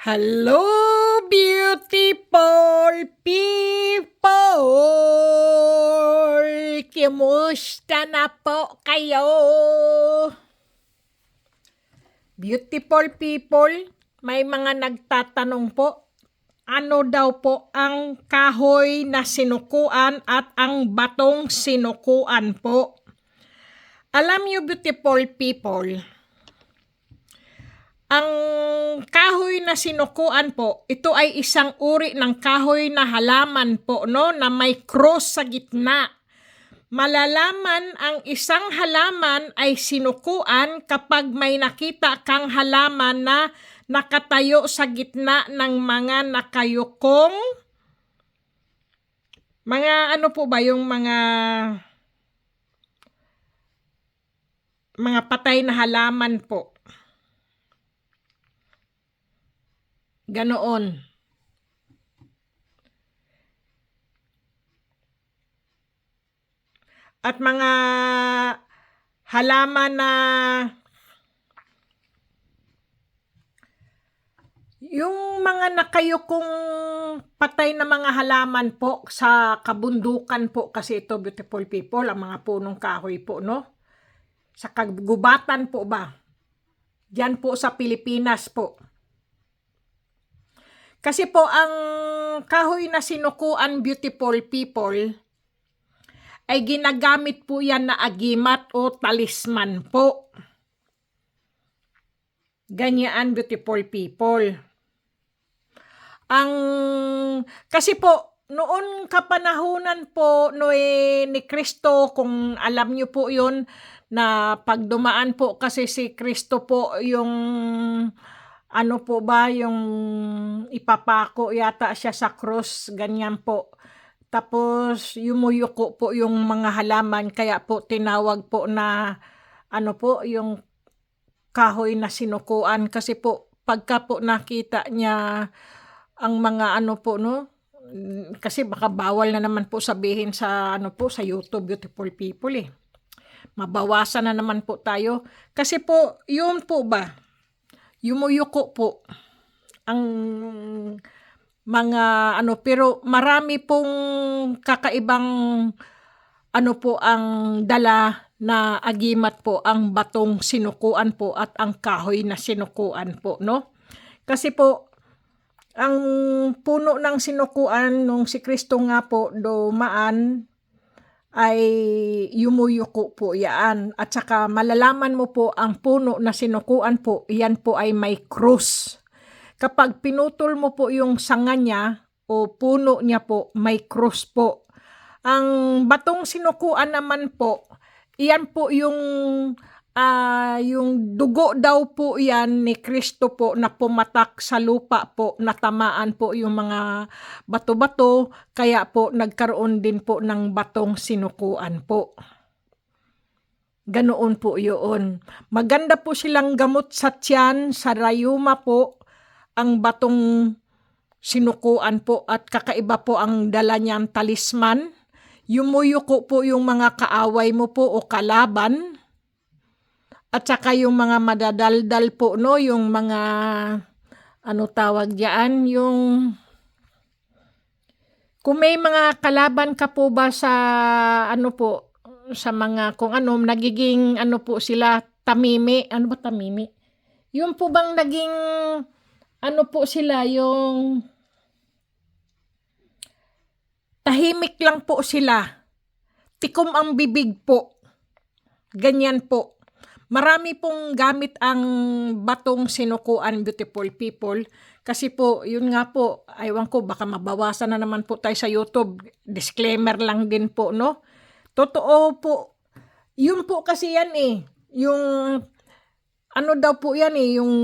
Hello, beautiful people! Kumusta na po kayo? Beautiful people, may mga nagtatanong po, ano daw po ang kahoy na sinukuan at ang batong sinukuan po? Alam niyo, beautiful people, ang kahoy na sinukuan po, ito ay isang uri ng kahoy na halaman po, no, na may cross sa gitna. Malalaman ang isang halaman ay sinukuan kapag may nakita kang halaman na nakatayo sa gitna ng mga nakayukong mga ano po ba yung mga patay na halaman po. Ganoon. At mga halaman na yung mga nakayukong patay na mga halaman po sa kabundukan po, kasi ito, beautiful people, ang mga punong kahoy po, no? Sa kagubatan po ba? Diyan po sa Pilipinas po. Kasi po, ang kahoy na sinukuan, beautiful people, ay ginagamit po yan na agimat o talisman po. Ganyan, beautiful people. Kasi po, noon kapanahunan po ni Kristo, kung alam niyo po yun, na pag dumaan po kasi si Kristo po yung ano po ba, yung ipapako yata siya sa cross, ganyan po. Tapos yumuyuko po yung mga halaman, kaya po tinawag po na ano po, yung kahoy na sinukuan. Kasi po pagka po nakita niya ang mga ano po, no, kasi baka bawal na naman po sabihin sa ano po, sa YouTube, beautiful people mabawasan na naman po tayo. Kasi po yun po ba, yumuyuko po ang mga ano, pero marami pong kakaibang ano po ang dala na agimat po, ang batong sinukuan po at ang kahoy na sinukuan po, no? Kasi po ang puno ng sinukuan nung si Kristo nga po dumaan ay yumuyuko po yan. At saka malalaman mo po ang puno na sinukuan po, yan po ay may krus. Kapag pinutol mo po yung sanga niya o puno niya po, may krus po. Ang batong sinukuan naman po, iyan po yung dugo daw po yan ni Kristo po na pumatak sa lupa po, natamaan po yung mga bato-bato, kaya po nagkaroon din po ng batong sinukuan po. Ganoon po yun. Maganda po silang gamot sa tiyan, sa rayuma po, ang batong sinukuan po, at kakaiba po ang dala niyang talisman. Yumuyuko po yung mga kaaway mo po o kalaban. At saka yung mga madadaldal po, no, yung mga ano tawag diyan, yung kung may mga kalaban ka po ba sa ano po, sa mga kung ano, nagiging ano po sila, tamimi, ano ba tamimi? Yung po bang naging ano po sila, yung tahimik lang po sila, tikom ang bibig po, ganyan po. Marami pong gamit ang batong sinukuan, beautiful people. Kasi po, yun nga po, aywan ko, baka mabawasan na naman po tayo sa YouTube. Disclaimer lang din po, no? Totoo po. Yun po kasi yan yung ano daw po yan yung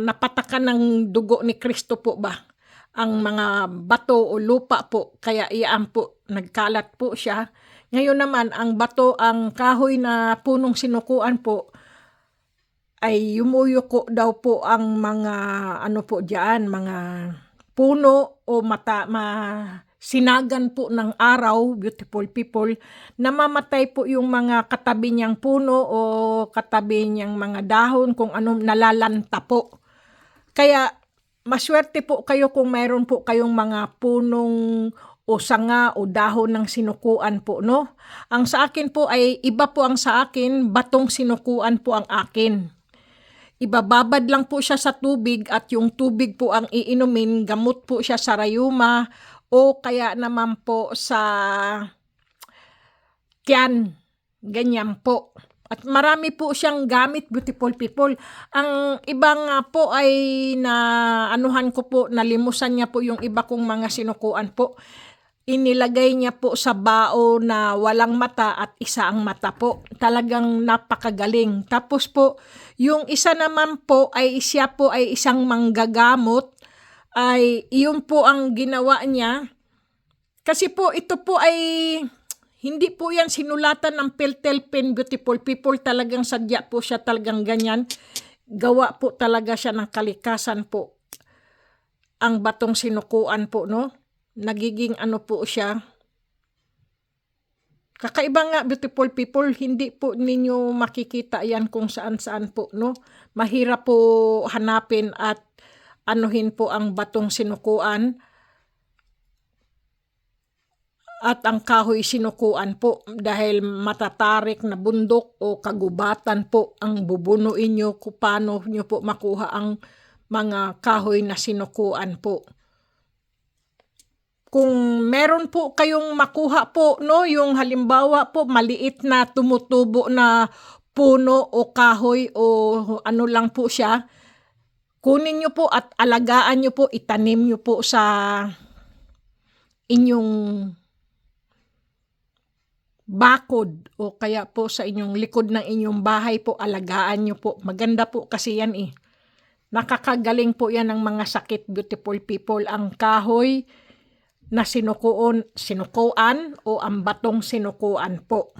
napatakan ng dugo ni Kristo po ba? Ang mga bato o lupa po, kaya iyan po, nagkalat po siya. Ngayon naman, ang bato, ang kahoy na punong sinukuan po, ay yumuyuko daw po ang mga ano po diyan, mga puno o sinagan po ng araw, beautiful people, namamatay po yung mga katabi niyang puno o katabi niyang mga dahon, kung ano, nalalanta po. Kaya maswerte po kayo kung mayroon po kayong mga punong o sanga o dahon ng sinukuan po, no? Ang sa akin po ay iba po ang sa akin, batong sinukuan po ang akin. Ibababad lang po siya sa tubig at yung tubig po ang iinumin, gamot po siya sa rayuma o kaya naman po sa tiyan, ganyan po. At marami po siyang gamit, beautiful people. Ang ibang po ay na anuhan ko po, nalimusan niya po yung iba kong mga sinukuan po. Inilagay niya po sa bao na walang mata at isa ang mata po. Talagang napakagaling. Tapos po, yung isa naman po ay siya po ay isang manggagamot. Ay iyon po ang ginawa niya. Kasi po ito po ay hindi po yan sinulatan ng Piltel Pen, beautiful people. Talagang sadya po siya talagang ganyan. Gawa po talaga siya ng kalikasan po. Ang batong sinukuan po, no? Nagiging ano po siya. Kakaiba nga, beautiful people. Hindi po ninyo makikita yan kung saan-saan po, no? Mahirap po hanapin at anuhin po ang batong sinukuan. At ang kahoy sinukuan po dahil matatarik na bundok o kagubatan po ang bubunuin nyo kung paano nyo po makuha ang mga kahoy na sinukuan po. Kung meron po kayong makuha po, no, yung halimbawa po maliit na tumutubo na puno o kahoy o ano lang po siya, kunin nyo po at alagaan nyo po, itanim nyo po sa inyong bakod o kaya po sa inyong likod ng inyong bahay po, alagaan nyo po. Maganda po kasi yan eh. Nakakagaling po yan ng mga sakit, beautiful people. Ang kahoy na sinukuan o ang batong sinukuan po.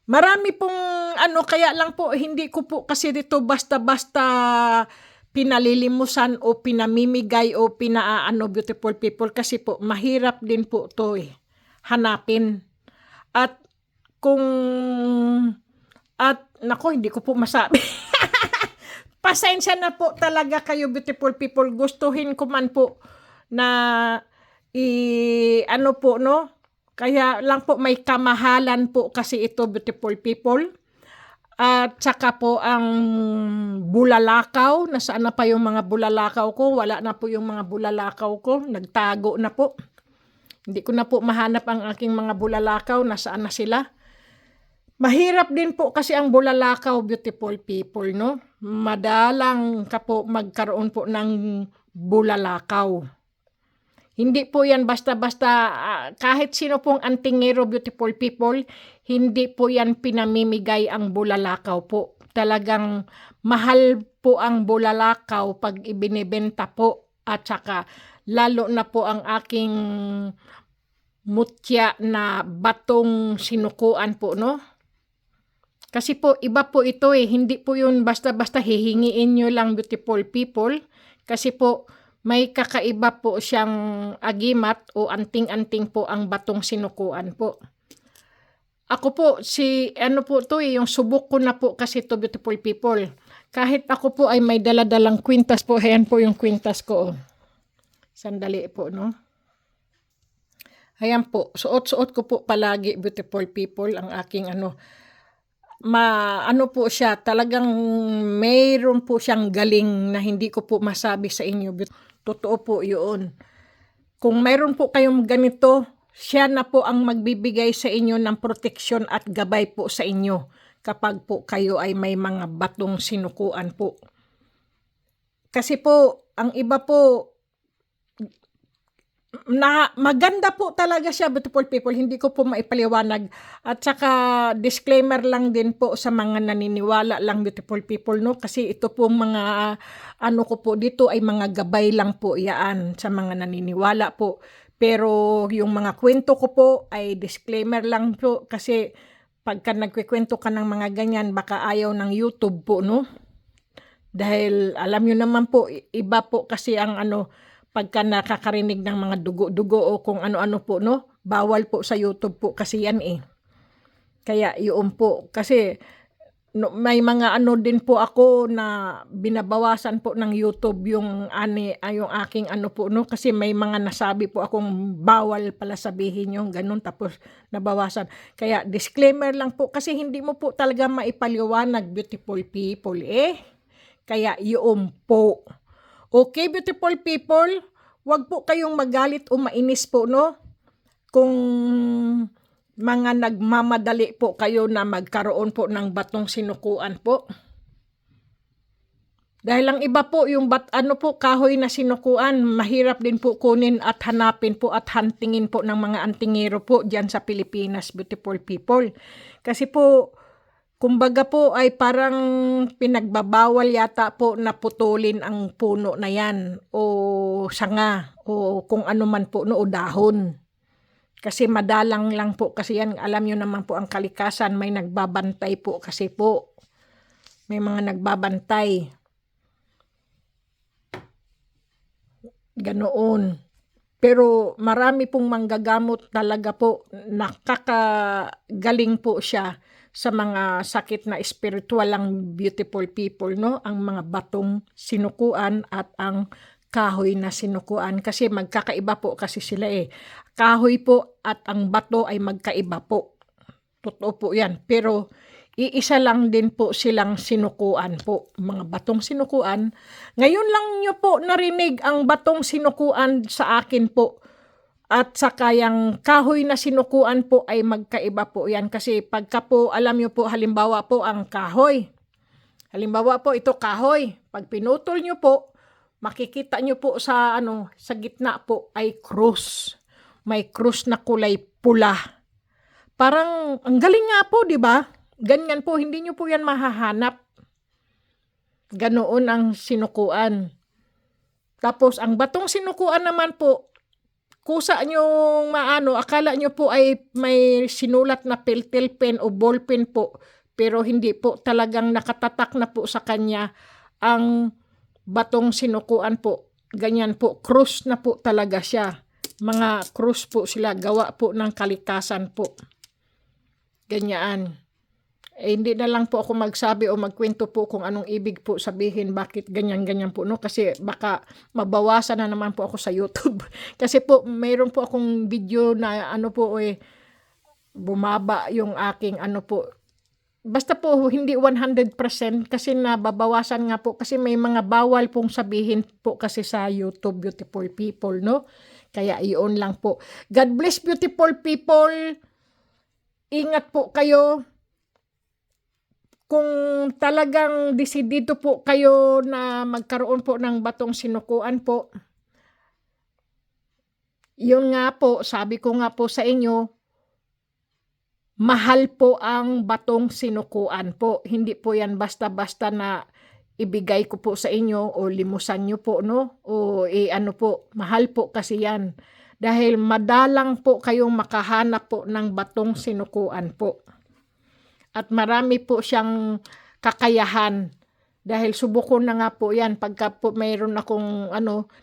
Marami pong ano, kaya lang po hindi ko po kasi dito basta-basta pinalilimusan o pinamimigay o pinaano, beautiful people, kasi po mahirap din po to eh hanapin. At nako, hindi ko po masabi. Pasensya na po talaga kayo, beautiful people. Gustuhin ko man po na ano po, no? Kaya lang po may kamahalan po kasi ito, beautiful people. At saka po ang bulalakaw, nasaan na pa yung mga bulalakaw ko? Wala na po yung mga bulalakaw ko, nagtago na po. Hindi ko na po mahanap ang aking mga bulalakaw, nasaan na sila. Mahirap din po kasi ang bulalakaw, beautiful people, no? Madalang ka po magkaroon po ng bulalakaw. Hindi po yan basta-basta, kahit sino pong antingero, beautiful people, hindi po yan pinamimigay ang bulalakaw po. Talagang mahal po ang bulalakaw pag ibinibenta po. At saka lalo na po ang aking mutya na batong sinukuan po, no? Kasi po iba po ito eh, hindi po yun basta-basta hihingiin nyo lang, beautiful people. Kasi po may kakaiba po siyang agimat o anting-anting po ang batong sinukuan po. Ako po, ano po to eh, yung subok ko na po kasi to, beautiful people. Kahit ako po ay may daladalang kwintas po, ayan po yung kwintas ko. Sandali po, no? Ayan po, suot-suot ko po palagi, beautiful people, ang aking ano. Ano po siya, talagang mayroon po siyang galing na hindi ko po masabi sa inyo. Totoo po yun. Kung mayroon po kayong ganito, siya na po ang magbibigay sa inyo ng proteksyon at gabay po sa inyo kapag po kayo ay may mga batong sinukuan po. Kasi po, ang iba po, na maganda po talaga siya, beautiful people, hindi ko po maipaliwanag. At saka disclaimer lang din po sa mga naniniwala lang, beautiful people, no? Kasi ito po mga ano ko po dito ay mga gabay lang po yan sa mga naniniwala po. Pero yung mga kwento ko po ay disclaimer lang po kasi pagka nagkikwento ka ng mga ganyan baka ayaw ng YouTube po, no? Dahil alam nyo naman po, iba po kasi ang ano, pagka nakakarinig ng mga dugo-dugo o kung ano-ano po, no? Bawal po sa YouTube po kasi yan eh. Kaya yun po. Kasi No, may mga ano din po ako na binabawasan po ng YouTube yung yung aking ano po, no, kasi may mga nasabi po akong bawal pala sabihin yung gano'n, tapos nabawasan. Kaya disclaimer lang po, kasi hindi mo po talaga maipaliwanag, beautiful people, kaya yun po. Okay, beautiful people, wag po kayong magalit o mainis po, no, kung mga nagmamadali po kayo na magkaroon po ng batong sinukuan po. Dahil ang iba po yung kahoy na sinukuan, mahirap din po kunin at hanapin po at huntingin po ng mga antingero po diyan sa Pilipinas, beautiful people. Kasi po, kumbaga po ay parang pinagbabawal yata po na putulin ang puno na yan o sanga o kung ano man po, no, o dahon. Kasi madalang lang po kasi yan. Alam nyo naman po ang kalikasan, may nagbabantay po kasi po. May mga nagbabantay. Ganoon. Pero marami pong manggagamot talaga po, nakakagaling po siya sa mga sakit na spiritual ang beautiful people, no? Ang mga batong sinukuan at ang kahoy na sinukuan, kasi magkakaiba po kasi sila Kahoy po at ang bato ay magkaiba po. Totoo po yan. Pero iisa lang din po silang sinukuan po. Mga batong sinukuan. Ngayon lang nyo po narinig ang batong sinukuan sa akin po. At saka yung kahoy na sinukuan po ay magkaiba po yan. Kasi pagka po, alam nyo po, halimbawa po ang kahoy. Halimbawa po ito kahoy. Pag pinutol nyo po, makikita nyo po sa gitna po ay krus. May krus na kulay pula. Parang ang galing nga po, 'di ba? Ganyan po, hindi nyo po yan mahahanap. Ganoon ang sinukuan. Tapos ang batong sinukuan naman po, kusa nyong akala nyo po ay may sinulat na piltil pen o ball pen po, pero hindi po, talagang nakatatak na po sa kanya ang batong sinukuan po. Ganyan po, krus na po talaga siya. Mga krus po sila, gawa po ng kalikasan po. Ganyan. Hindi na lang po ako magsabi o magkwento po kung anong ibig po sabihin, bakit ganyan-ganyan po, no? Kasi baka mabawasan na naman po ako sa YouTube. Kasi po, mayroon po akong video na bumaba yung aking po. Basta po, hindi 100% kasi nababawasan nga po kasi may mga bawal pong sabihin po kasi sa YouTube, beautiful people, no? Kaya iyon lang po. God bless, beautiful people. Ingat po kayo. Kung talagang desidido po kayo na magkaroon po ng batong sinukuan po, yun nga po, sabi ko nga po sa inyo, mahal po ang batong sinukuan po. Hindi po yan basta-basta na ibigay ko po sa inyo o limusan nyo po, no? O po, mahal po kasi yan. Dahil madalang po kayong makahanap po ng batong sinukuan po. At marami po siyang kakayahan. Dahil subukon na nga po yan. Pagka po mayroon akong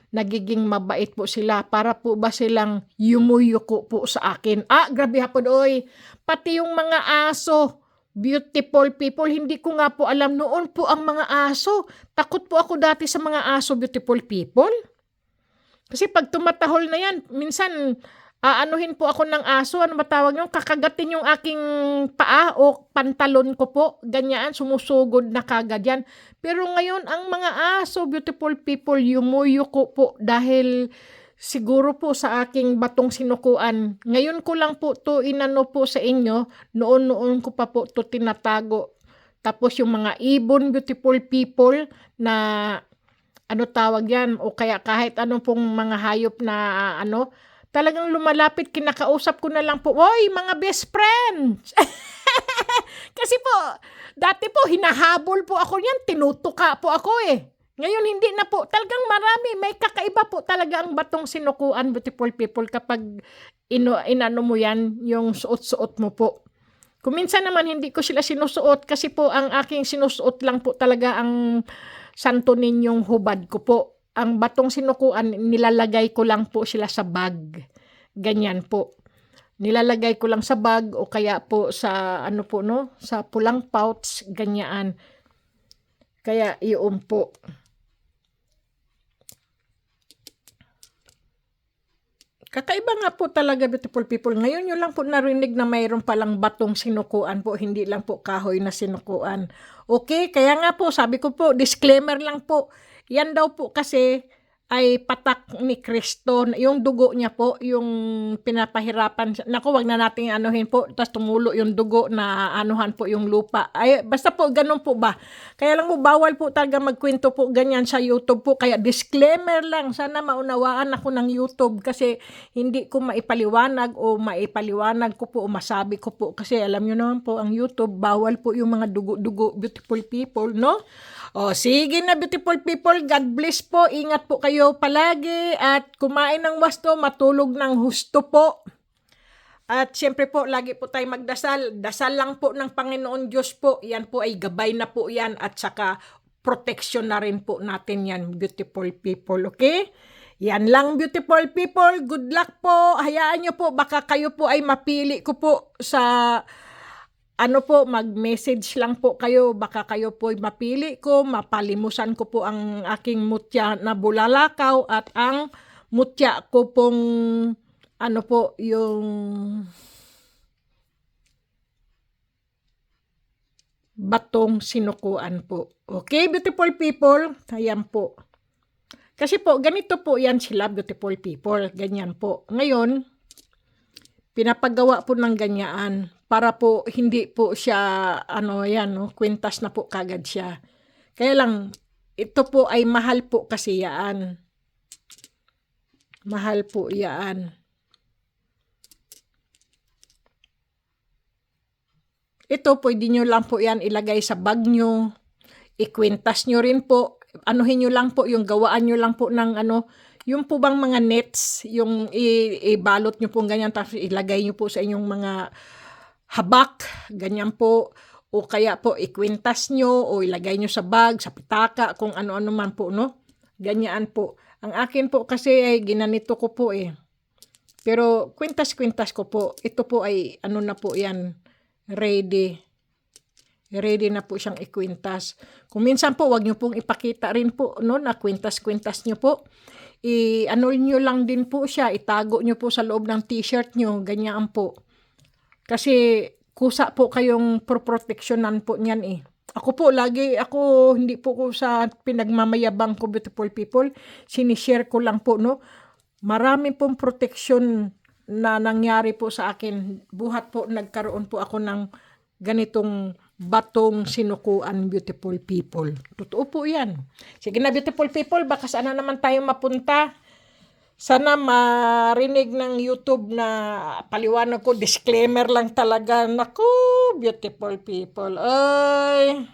nagiging mabait po sila. Para po ba silang yumuyuko po sa akin. Grabe hapon, oy. Pati yung mga aso, beautiful people, hindi ko nga po alam noon po ang mga aso. Takot po ako dati sa mga aso, beautiful people. Kasi pag tumatahol na yan, minsan aanuhin po ako ng aso, matawag nyo, kakagatin yung aking paa o pantalon ko po, ganyan, sumusugod na kagad yan. Pero ngayon, ang mga aso, beautiful people, yumuyuko po dahil siguro po sa aking batong sinukuan. Ngayon ko lang po to po sa inyo, noon ko pa po to tinatago. Tapos yung mga ibon, beautiful people, na tawag yan, o kaya kahit anong pong mga hayop na talagang lumalapit, kinakausap ko na lang po, oy, mga best friends! Kasi po, dati po, hinahabol po ako yan, tinutuka po ako Ngayon, hindi na po. Talagang marami, may kakaiba po talaga ang batong sinukuan, beautiful people, kapag inano mo yan, yung suot-suot mo po. Kung minsan naman, hindi ko sila sinusuot, kasi po, ang aking sinusuot lang po talaga ang Santo Ninyong hubad ko po. Ang batong sinukuan, nilalagay ko lang po sila sa bag. Ganyan po. Nilalagay ko lang sa bag o kaya po sa ano po no, sa pulang pouch, ganyan. Kaya iyon po. Kakaiba nga po talaga, beautiful people. Ngayon yun lang po narinig na mayroon palang batong sinukuan po, hindi lang po kahoy na sinukuan. Okay, kaya nga po, sabi ko po, disclaimer lang po. Yan daw po kasi ay patak ni Kristo. Yung dugo niya po, yung pinapahirapan. Naku, wag na nating anuhin po, tapos tumulo yung dugo na anuhan po yung lupa. Ay, basta po, ganun po ba? Kaya lang po, bawal po talaga magkwento po ganyan sa YouTube po. Kaya disclaimer lang, sana maunawaan ako ng YouTube kasi hindi ko maipaliwanag o maipaliwanag ko po o masabi ko po. Kasi alam nyo naman po, ang YouTube, bawal po yung mga dugo-dugo, beautiful people, no? O, sige na, beautiful people. God bless po. Ingat po kayo palagi at kumain ng wasto, matulog ng husto po. At siyempre po, lagi po tayo magdasal. Dasal lang po ng Panginoon Diyos po. Yan po ay gabay na po yan at saka protection na rin po natin yan, beautiful people. Okay? Yan lang, beautiful people. Good luck po. Hayaan nyo po, baka kayo po ay mapili ko po sa ano po, mag-message lang po kayo, baka kayo po mapili ko, mapalimusan ko po ang aking mutya na bulalakaw at ang mutya ko pong ano po, yung batong sinukuan po. Okay, beautiful people? Ayan po. Kasi po, ganito po yan sila, beautiful people. Ganyan po. Ngayon, pinapagawa po ng ganyan para po hindi po siya ano yan no, kwintas na po kagad siya. Kaya lang ito po ay mahal po kasi yan. Mahal po yan. Ito pwede nyo lang po yan ilagay sa bag nyo. Ikwintas nyo rin po. Anuhin nyo lang po yung gawaan nyo lang po ng ano, yung po bang mga nets, yung ibalot nyo po ganyan, tapos ilagay nyo po sa inyong mga habak, ganyan po. O kaya po ikwintas nyo o ilagay nyo sa bag, sa pitaka, kung ano-ano man po, no? Ganyan po. Ang akin po kasi ay ginanito ko po eh. Pero kwintas-kwintas ko po. Ito po ay ano na po yan, ready. Ready na po siyang ikwintas. Kung minsan po, wag nyo pong ipakita rin po, no, na kwintas-kwintas nyo po. I-ano nyo lang din po siya, itago nyo po sa loob ng t-shirt nyo, ganyan po. Kasi kusa po kayong proteksyonan po niyan eh. Ako po, ako hindi po ko sa pinagmamayabang ko, beautiful people, sinishare ko lang po, no. Marami pong proteksyon na nangyari po sa akin. Buhat po, nagkaroon po ako ng ganitong batong sinukuan, beautiful people. Totoo po yan. Sige na, beautiful people, baka sana naman tayo mapunta. Sana marinig ng YouTube na paliwanag ko, disclaimer lang talaga. Naku, beautiful people. Ay...